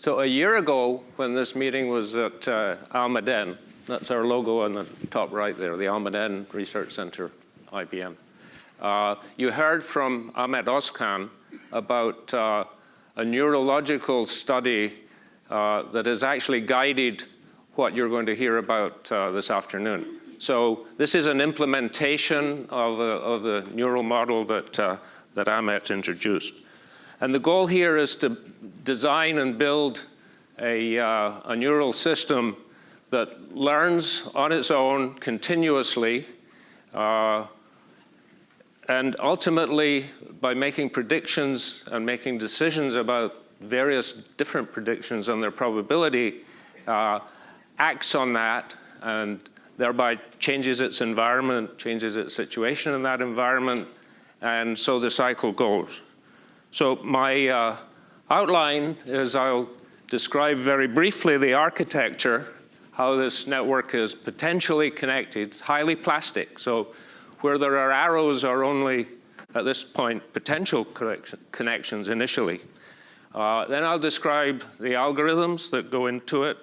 So a year ago, when this meeting was at Almaden, that's our logo on the top right there, the Almaden Research Center, IBM. You heard from Ahmed Özkan about a neurological study that has actually guided what you're going to hear about this afternoon. So this is an implementation of the neural model that Ahmed introduced. And the goal here is to design and build a neural system that learns on its own continuously, and ultimately, by making predictions and making decisions about various different predictions on their probability, acts on that and thereby changes its environment, changes its situation in that environment, and so the cycle goes. So my outline is I'll describe very briefly the architecture, how this network is potentially connected. It's highly plastic, so where there are arrows are only, at this point, potential connections initially. Then I'll describe the algorithms that go into it.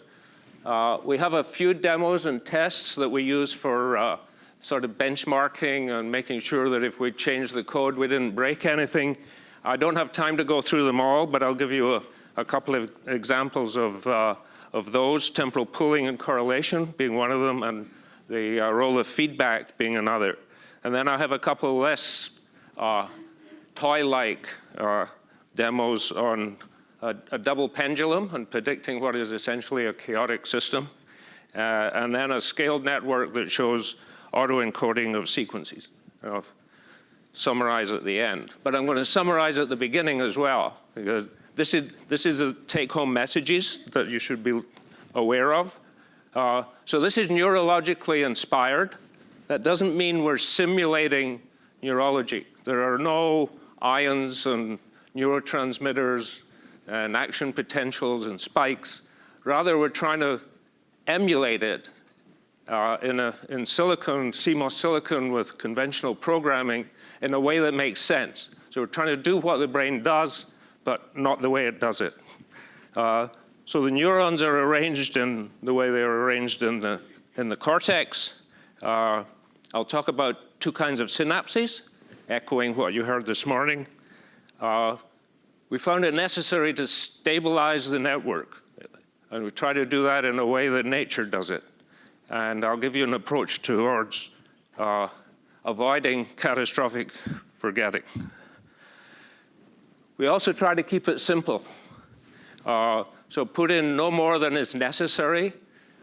We have a few demos and tests that we use for sort of benchmarking and making sure that if we change the code, we didn't break anything. I don't have time to go through them all, but I'll give you a couple of examples of those, temporal pooling and correlation being one of them, and the role of feedback being another. And then I have a couple less toy-like demos on a double pendulum and predicting what is essentially a chaotic system, and then a scaled network that shows autoencoding of sequences. I'll summarize at the end. But I'm going to summarize at the beginning as well, because this is the take-home messages that you should be aware of. So this is neurologically inspired. That doesn't mean we're simulating neurology. There are no ions and neurotransmitters and action potentials and spikes. Rather, we're trying to emulate it in silicon, CMOS silicon with conventional programming in a way that makes sense. So we're trying to do what the brain does, but not the way it does it. So the neurons are arranged in the way they're arranged in the cortex. I'll talk about two kinds of synapses, echoing what you heard this morning. We found it necessary to stabilize the network, and we try to do that in a way that nature does it. And I'll give you an approach towards avoiding catastrophic forgetting. We also try to keep it simple. So put in no more than is necessary.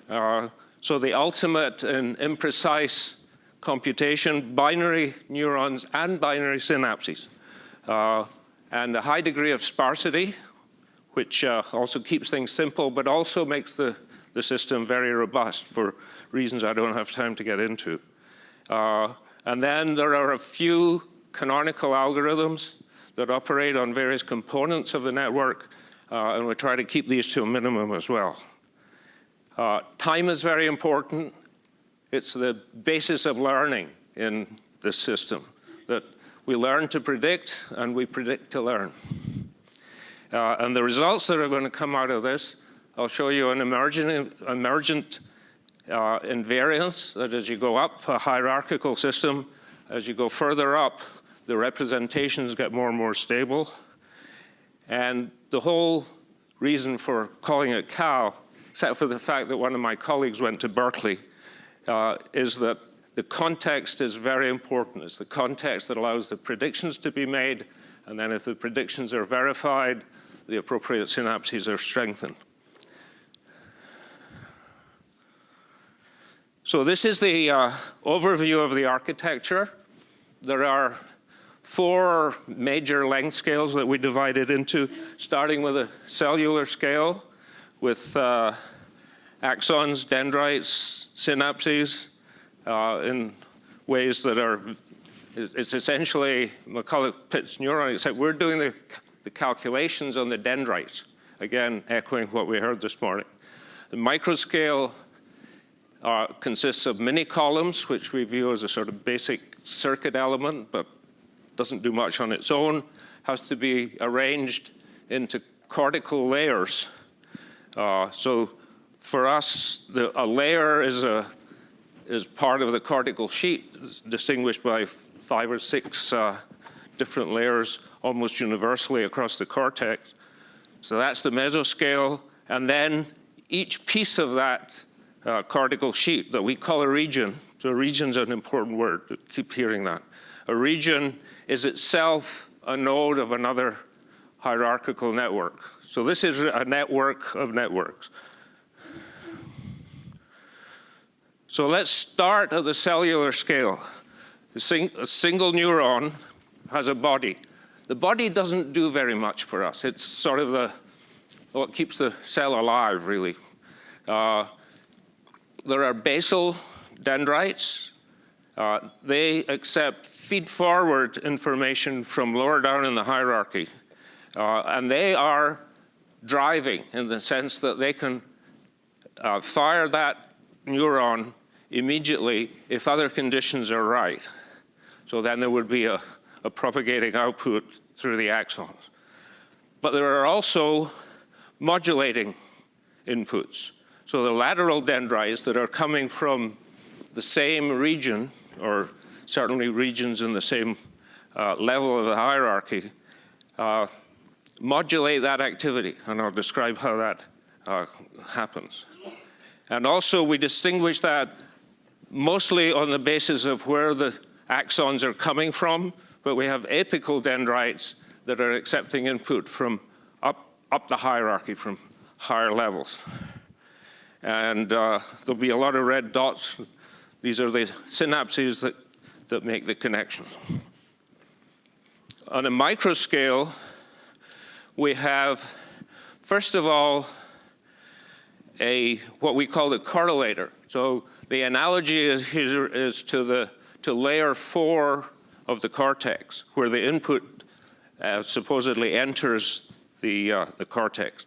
So the ultimate in imprecise computation, binary neurons and binary synapses. And a high degree of sparsity, which also keeps things simple, but also makes the system very robust for reasons I don't have time to get into. And then there are a few canonical algorithms that operate on various components of the network, and we try to keep these to a minimum as well. Time is very important. It's the basis of learning in this system, that we learn to predict and we predict to learn. And the results that are going to come out of this, I'll show you an emergent invariance, that as you go up a hierarchical system, as you go further up, the representations get more and more stable. And the whole reason for calling it Cal, except for the fact that one of my colleagues went to Berkeley, is that the context is very important. It's the context that allows the predictions to be made, and then if the predictions are verified, the appropriate synapses are strengthened. So this is the overview of the architecture. There are 4 major length scales that we divided into, starting with a cellular scale with axons, dendrites, synapses in ways that are, it's essentially McCulloch-Pitts neuron, except we're doing the calculations on the dendrites, again, echoing what we heard this morning. The microscale consists of mini columns, which we view as a sort of basic circuit element, but doesn't do much on its own, has to be arranged into cortical layers. So for us, a layer is part of the cortical sheet. It's distinguished by 5 or 6 different layers almost universally across the cortex. So that's the mesoscale. And then each piece of that cortical sheet that we call a region, so a region's an important word, I keep hearing that. A region is itself a node of another hierarchical network. So this is a network of networks. So let's start at the cellular scale. A single neuron has a body. The body doesn't do very much for us. It's sort of what keeps the cell alive, really. There are basal dendrites. They accept feed-forward information from lower down in the hierarchy. And they are driving in the sense that they can fire that neuron immediately if other conditions are right. So then there would be a propagating output through the axons. But there are also modulating inputs. So the lateral dendrites that are coming from the same region, or certainly regions in the same level of the hierarchy, modulate that activity, and I'll describe how that happens. And also we distinguish that mostly on the basis of where the axons are coming from, but we have apical dendrites that are accepting input from up the hierarchy, from higher levels. And there'll be a lot of red dots. These are the synapses that make the connections. On a microscale, we have, first of all, what we call the correlator. So the analogy is to layer 4 of the cortex, where the input supposedly enters the cortex.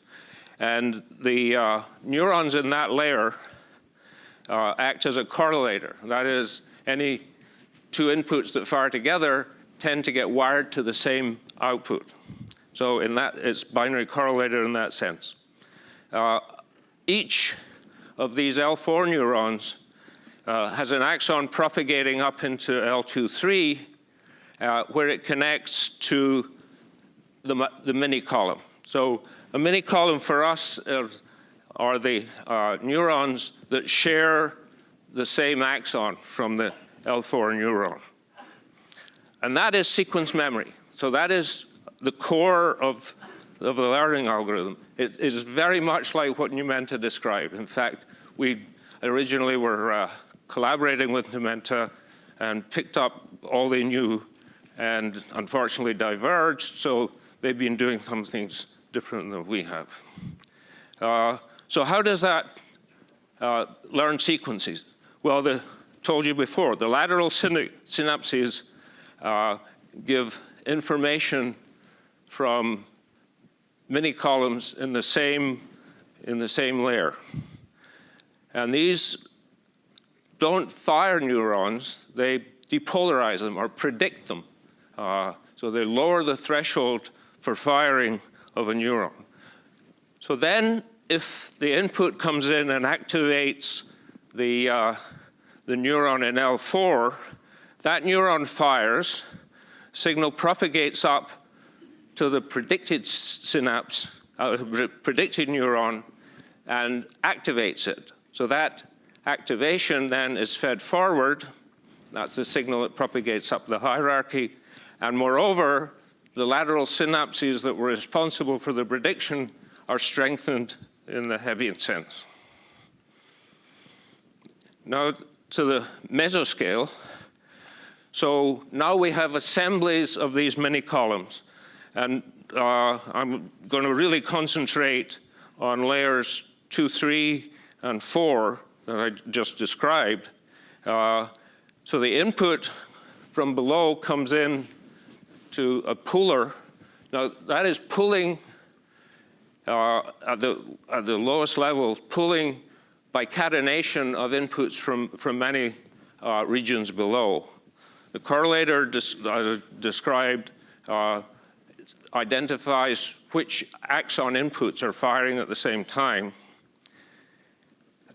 And the neurons in that layer act as a correlator. That is, any 2 inputs that fire together tend to get wired to the same output. So in that, it's binary correlator in that sense. Each of these L4 neurons has an axon propagating up into L2-3, where it connects to the mini column. So a mini column for us are the neurons that share the same axon from the L4 neuron. And that is sequence memory. So that is the core of the learning algorithm. It is very much like what Numenta described. In fact, we originally were collaborating with Numenta and picked up all they knew and unfortunately diverged, so they've been doing some things different than we have. So how does that learn sequences? Well, told you before, the lateral synapses give information from mini columns in the same layer. And these don't fire neurons, they depolarize them or predict them. So they lower the threshold for firing of a neuron. So then if the input comes in and activates the neuron in L4, that neuron fires, signal propagates up to the predicted synapse, predicted neuron, and activates it. So that activation then is fed forward. That's the signal that propagates up the hierarchy. And moreover, the lateral synapses that were responsible for the prediction are strengthened in the Hebbian sense. Now to the mesoscale. So now we have assemblies of these mini columns. And I'm going to really concentrate on layers 2, 3, and 4 that I just described. So the input from below comes in to a puller. Now that is pulling at the lowest level, pulling by catenation of inputs from many regions below. The correlator, as described, identifies which axon inputs are firing at the same time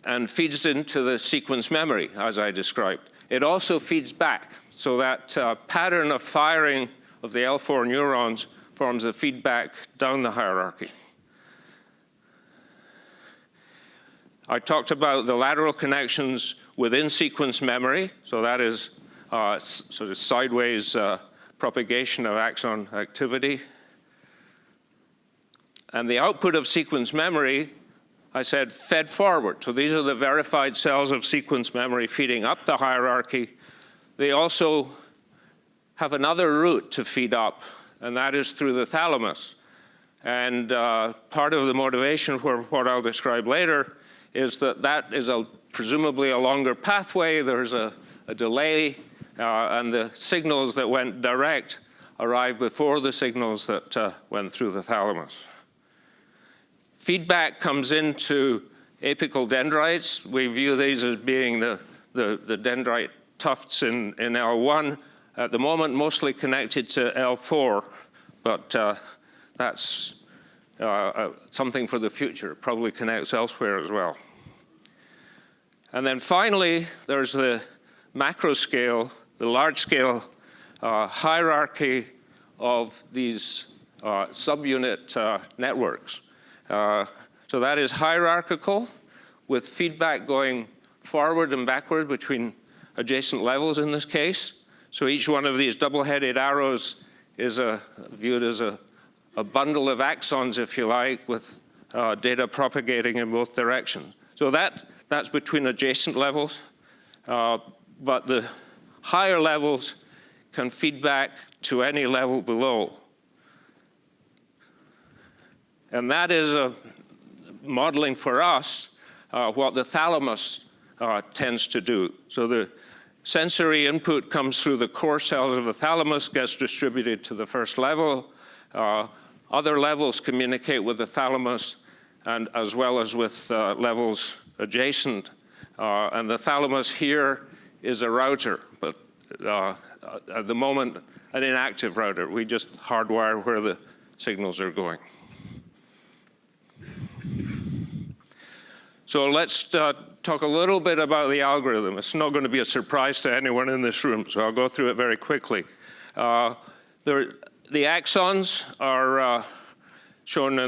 and feeds into the sequence memory, as I described. It also feeds back, so that pattern of firing of the L4 neurons forms a feedback down the hierarchy. I talked about the lateral connections within sequence memory, so that is sort of sideways propagation of axon activity. And the output of sequence memory, I said, fed forward. So these are the verified cells of sequence memory feeding up the hierarchy. They also have another route to feed up, and that is through the thalamus. And part of the motivation for what I'll describe later is that that is presumably a longer pathway. There's a delay, and the signals that went direct arrived before the signals that went through the thalamus. Feedback comes into apical dendrites. We view these as being the dendrite tufts in L1. At the moment, mostly connected to L4, but that's something for the future. It probably connects elsewhere as well. And then finally, there's the macroscale, the large-scale hierarchy of these subunit networks. So that is hierarchical, with feedback going forward and backward between adjacent levels in this case. So each one of these double-headed arrows is viewed as a bundle of axons, if you like, with data propagating in both directions. So that's between adjacent levels, but the higher levels can feed back to any level below. And that is a modeling for us what the thalamus tends to do. So the sensory input comes through the core cells of the thalamus, gets distributed to the first level. Other levels communicate with the thalamus, and as well as with levels adjacent. And the thalamus here is a router, but at the moment, an inactive router. We just hardwire where the signals are going. So let's talk a little bit about the algorithm. It's not going to be a surprise to anyone in this room, so I'll go through it very quickly. The axons are shown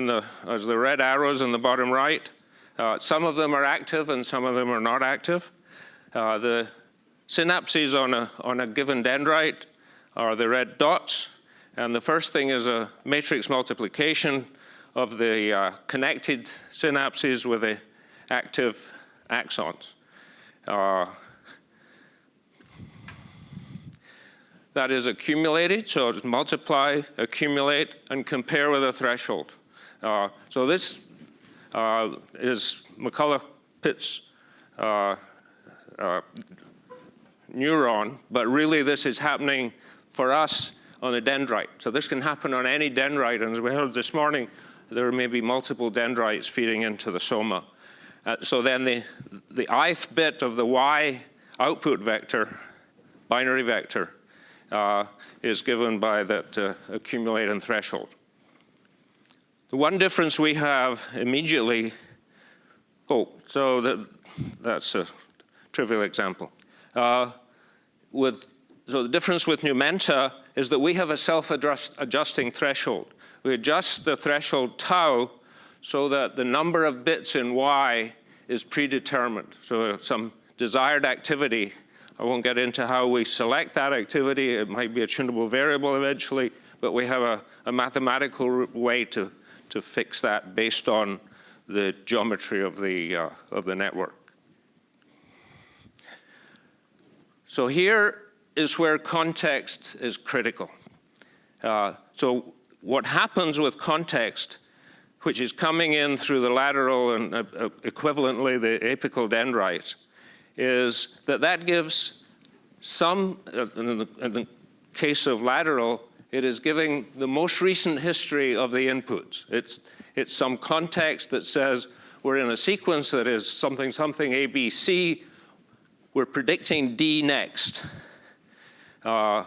as the red arrows in the bottom right. Some of them are active and some of them are not active. The synapses on a given dendrite are the red dots. And the first thing is a matrix multiplication of the connected synapses with the active axons. That is accumulated, so it's multiply, accumulate, and compare with a threshold. So this is McCulloch-Pitts neuron, but really this is happening for us on a dendrite. So this can happen on any dendrite, and as we heard this morning, there may be multiple dendrites feeding into the soma. So then the ith bit of the Y output vector, binary vector, is given by that accumulate and threshold. The one difference we have immediately, that's a trivial example. So the difference with Numenta is that we have a self-adjusting threshold. We adjust the threshold tau so that the number of bits in Y is predetermined. So some desired activity, I won't get into how we select that activity. It might be a tunable variable eventually, but we have a mathematical way to fix that based on the geometry of the network. So here is where context is critical. So what happens with context, which is coming in through the lateral and equivalently the apical dendrites, is that gives some, in the case of lateral, it is giving the most recent history of the inputs. It's some context that says we're in a sequence that is something, something, A, B, C. We're predicting D next. So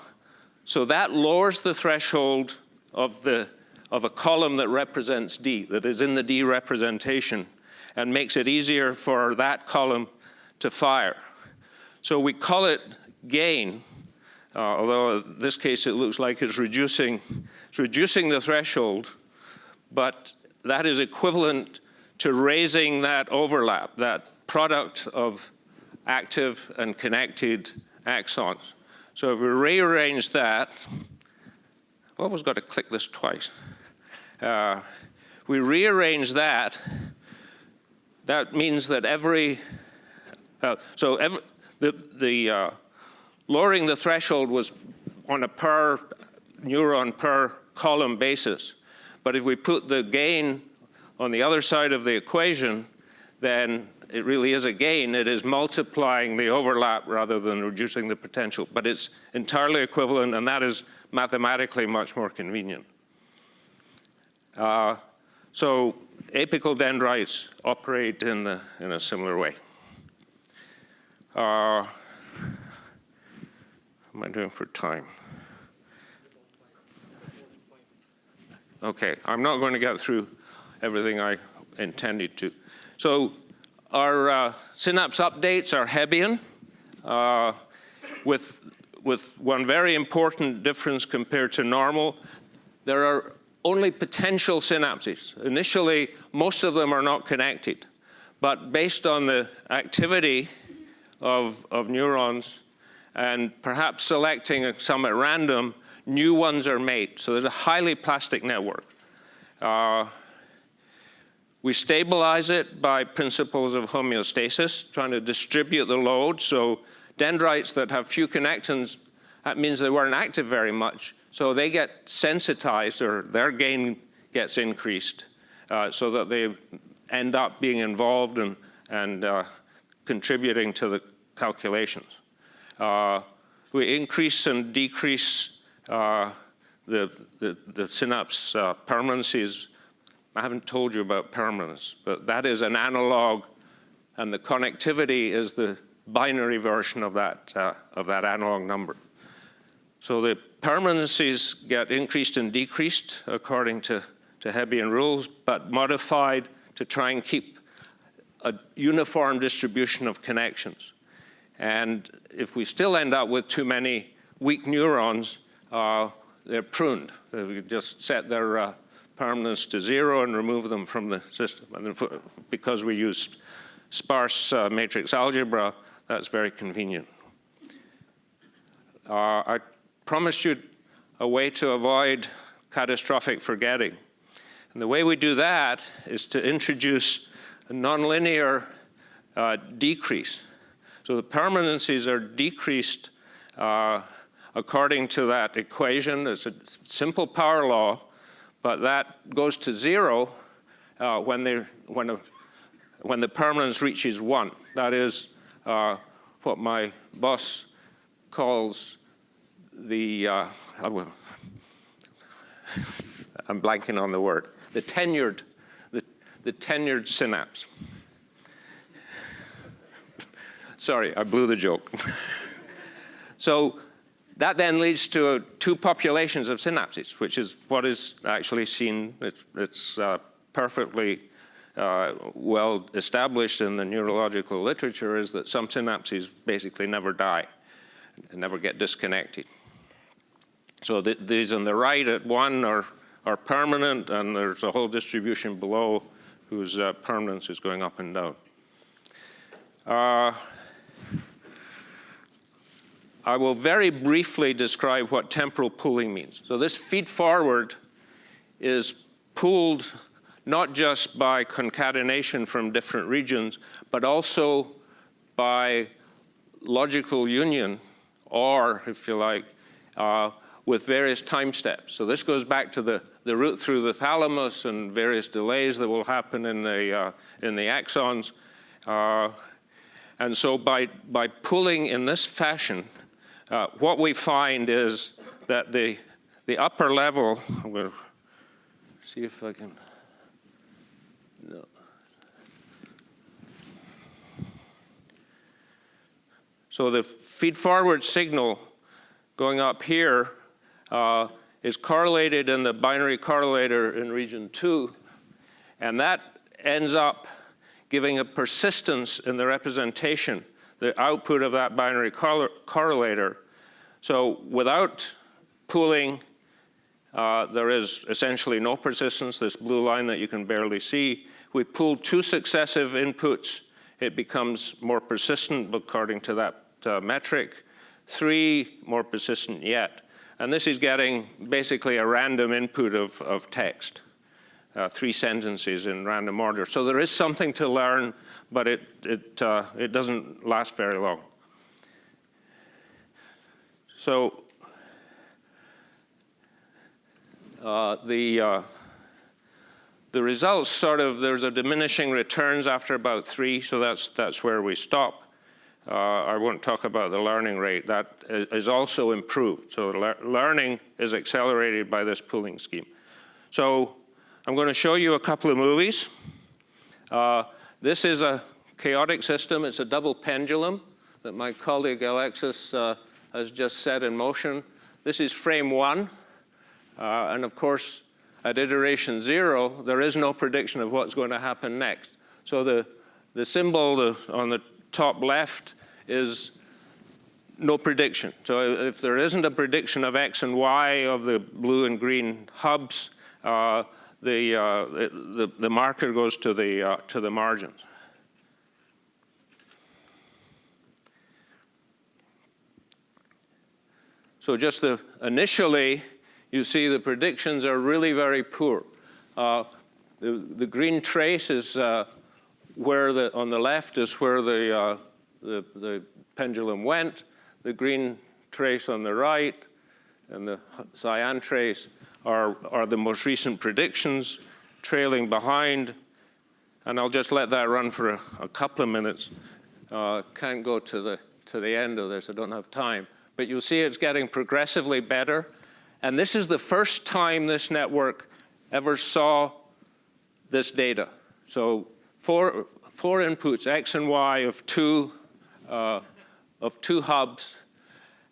that lowers the threshold of a column that represents D, that is in the D representation, and makes it easier for that column to fire. So we call it gain, although in this case it looks like it's reducing the threshold, but that is equivalent to raising that overlap, that product of active and connected axons. So if we rearrange that, I've always got to click this twice. We rearrange that, that means that lowering the threshold was on a per neuron per column basis. But if we put the gain on the other side of the equation, then it really is a gain. It is multiplying the overlap rather than reducing the potential. But it's entirely equivalent, and that is mathematically much more convenient. So apical dendrites operate in a similar way. How am I doing for time? Okay, I'm not going to get through everything I intended to. So our synapse updates are Hebbian, with one very important difference compared to normal. There are only potential synapses. Initially, most of them are not connected. But based on the activity of neurons and perhaps selecting some at random, new ones are made. So there's a highly plastic network. We stabilize it by principles of homeostasis, trying to distribute the load. So dendrites that have few connectins, that means they weren't active very much. So they get sensitized, or their gain gets increased, so that they end up being involved and contributing to the calculations. We increase and decrease the synapse permanencies. I haven't told you about permanence, but that is an analog, and the connectivity is the binary version of that analog number. So the permanencies get increased and decreased according to Hebbian rules, but modified to try and keep a uniform distribution of connections. And if we still end up with too many weak neurons, they're pruned. We just set their permanence to 0 and remove them from the system. And because we use sparse matrix algebra, that's very convenient. I promised you a way to avoid catastrophic forgetting. And the way we do that is to introduce a nonlinear decrease. So the permanencies are decreased according to that equation. It's a simple power law, but that goes to 0 when the permanence reaches 1. That is what my boss calls the, I'm blanking on the word, the tenured synapse. Sorry, I blew the joke. So that then leads to two populations of synapses, which is what is actually seen. It's perfectly well established in the neurological literature, is that some synapses basically never die and never get disconnected. So these on the right at 1 are permanent, and there's a whole distribution below whose permanence is going up and down. I will very briefly describe what temporal pooling means. So this feed forward is pooled not just by concatenation from different regions, but also by logical union, or, if you like, with various time steps. So this goes back to the route through the thalamus and various delays that will happen in the axons. And so by pooling in this fashion, what we find is that the upper level, I'm going to see if I can, no. So the feed forward signal going up here is correlated in the binary correlator in region 2, and that ends up giving a persistence in the representation, the output of that binary correlator. So without pooling, there is essentially no persistence, this blue line that you can barely see. We pool 2 successive inputs, it becomes more persistent according to that metric. 3, more persistent yet. And this is getting basically a random input of text, 3 sentences in random order. So there is something to learn, but it doesn't last very long. So the results sort of, there's a diminishing returns after about 3, so that's where we stop. I won't talk about the learning rate. That is also improved. So learning is accelerated by this pooling scheme. So I'm going to show you a couple of movies. This is a chaotic system. It's a double pendulum that my colleague Alexis has just set in motion. This is frame 1. And of course, at iteration 0, there is no prediction of what's going to happen next. So the symbol on the top left is no prediction. So if there isn't a prediction of X and Y of the blue and green hubs, the marker goes to the margins. So just initially, you see the predictions are really very poor. The green trace is where on the left is where the pendulum went. The green trace on the right and the cyan trace are the most recent predictions, trailing behind. And I'll just let that run for a couple of minutes. Can't go to the end of this, I don't have time. But you'll see it's getting progressively better. And this is the first time this network ever saw this data. So four inputs, X and Y of two hubs,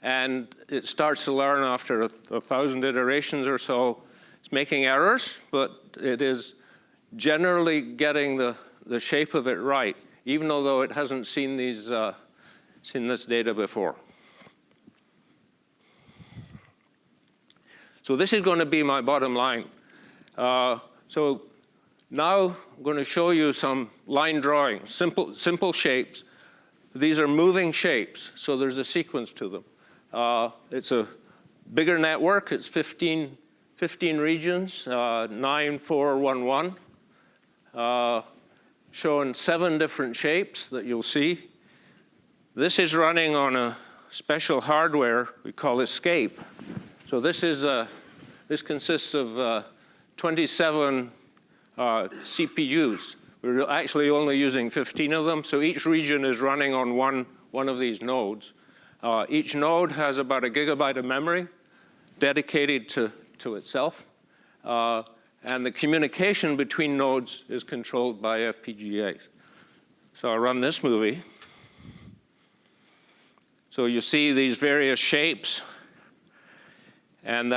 and it starts to learn after 1,000 iterations or so. It's making errors, but it is generally getting the shape of it right, even though it hasn't seen this data before. So this is going to be my bottom line. So now I'm going to show you some line drawing, simple shapes. These are moving shapes, so there's a sequence to them. It's a bigger network. It's 15 regions, 9, 4, 1, 1, showing 7 different shapes that you'll see. This is running on a special hardware we call Escape. So this consists of 27 CPUs. We're actually only using 15 of them, so each region is running on one of these nodes. Each node has about 1 gigabyte of memory dedicated to itself. And the communication between nodes is controlled by FPGAs. So I'll run this movie. So you see these various shapes, and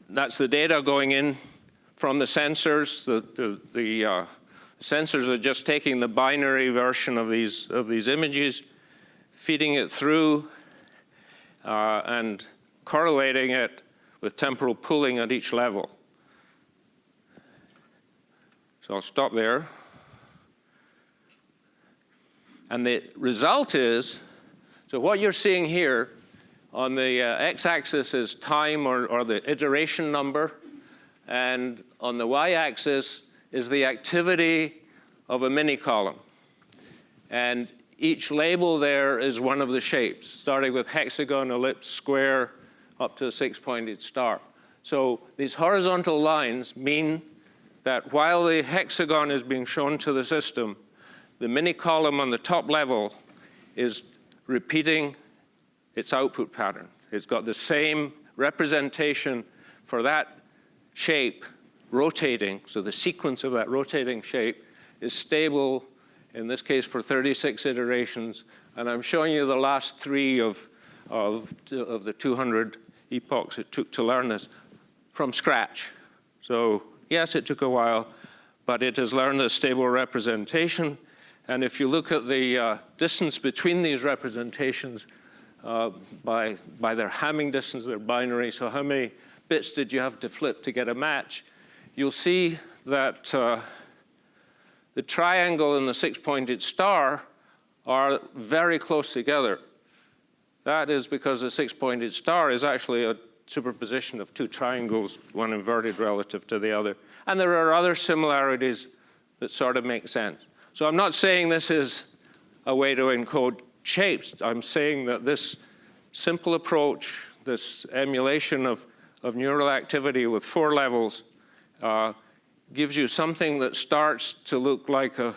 that's the data going in from the sensors. The sensors are just taking the binary version of these images, feeding it through, and correlating it with temporal pooling at each level. So I'll stop there. And the result is, so what you're seeing here on the x-axis is time or the iteration number, and on the y-axis is the activity of a mini-column. And each label there is one of the shapes, starting with hexagon, ellipse, square, up to a 6-pointed star. So these horizontal lines mean that while the hexagon is being shown to the system, the mini-column on the top level is repeating its output pattern. It's got the same representation for that shape rotating, so the sequence of that rotating shape is stable, in this case for 36 iterations, and I'm showing you the last 3 of the 200 epochs it took to learn this. from scratch. So yes, it took a while, but it has learned a stable representation. And if you look at the distance between these representations by their Hamming distance, their binary, so how many bits did you have to flip to get a match, you'll see that the triangle and the six-pointed star are very close together. That is because the six-pointed star is actually a superposition of two triangles, one inverted relative to the other. And there are other similarities that sort of make sense. So I'm not saying this is a way to encode shapes. I'm saying that this simple approach, this emulation of neural activity with 4 levels, gives you something that starts to look like a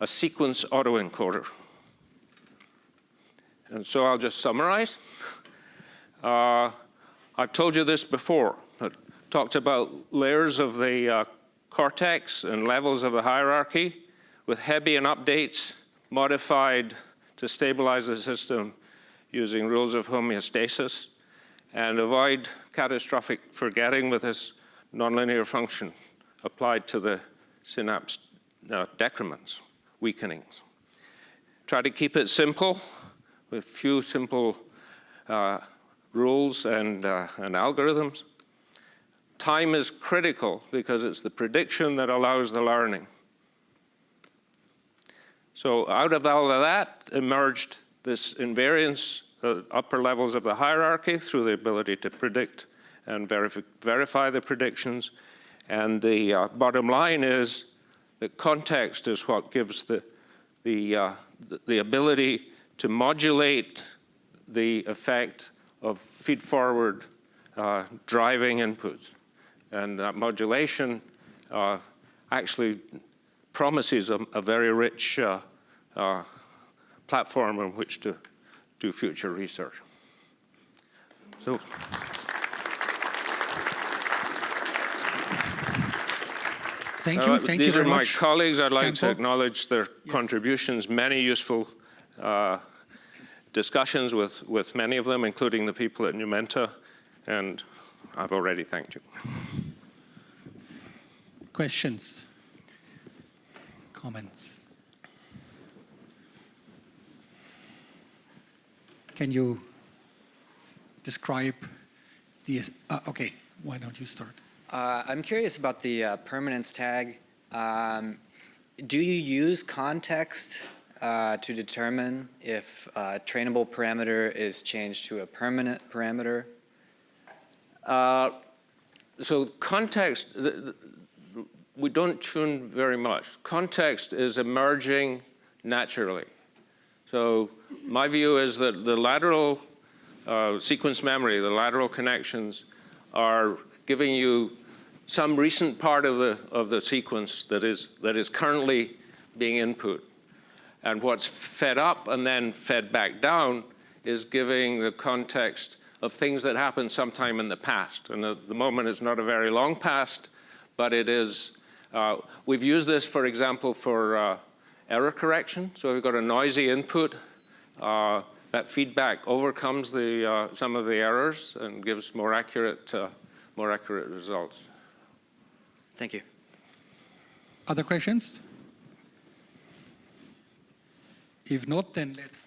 sequence autoencoder. And so I'll just summarize. I've told you this before. I talked about layers of the cortex and levels of the hierarchy with Hebbian updates modified to stabilize the system using rules of homeostasis and avoid catastrophic forgetting with this nonlinear function applied to the synapse decrements, weakenings. Try to keep it simple with few simple rules and algorithms. Time is critical because it's the prediction that allows the learning. So out of all of that emerged this invariance, upper levels of the hierarchy through the ability to predict and verify the predictions. And the bottom line is that context is what gives the ability to modulate the effect of feed-forward driving inputs. And that modulation actually promises a very rich platform on which to do future research. So. Thank you. Thank you very much. These are my colleagues. I'd like Campbell. to acknowledge their contributions, many useful discussions with many of them, including the people at Numenta, and I've already thanked you. Questions? Comments? Can you describe the... okay, why don't you start? I'm curious about the permanence tag. Do you use context to determine if a trainable parameter is changed to a permanent parameter? So context, we don't tune very much. Context is emerging naturally. So my view is that the lateral sequence memory, the lateral connections, are giving you some recent part of the sequence that is currently being input. And what's fed up and then fed back down is giving the context of things that happened sometime in the past. And at the moment, it's not a very long past, but it is. We've used this, for example, for error correction. So we've got a noisy input. That feedback overcomes some of the errors and gives more accurate results. Thank you. Other questions? If not, then let's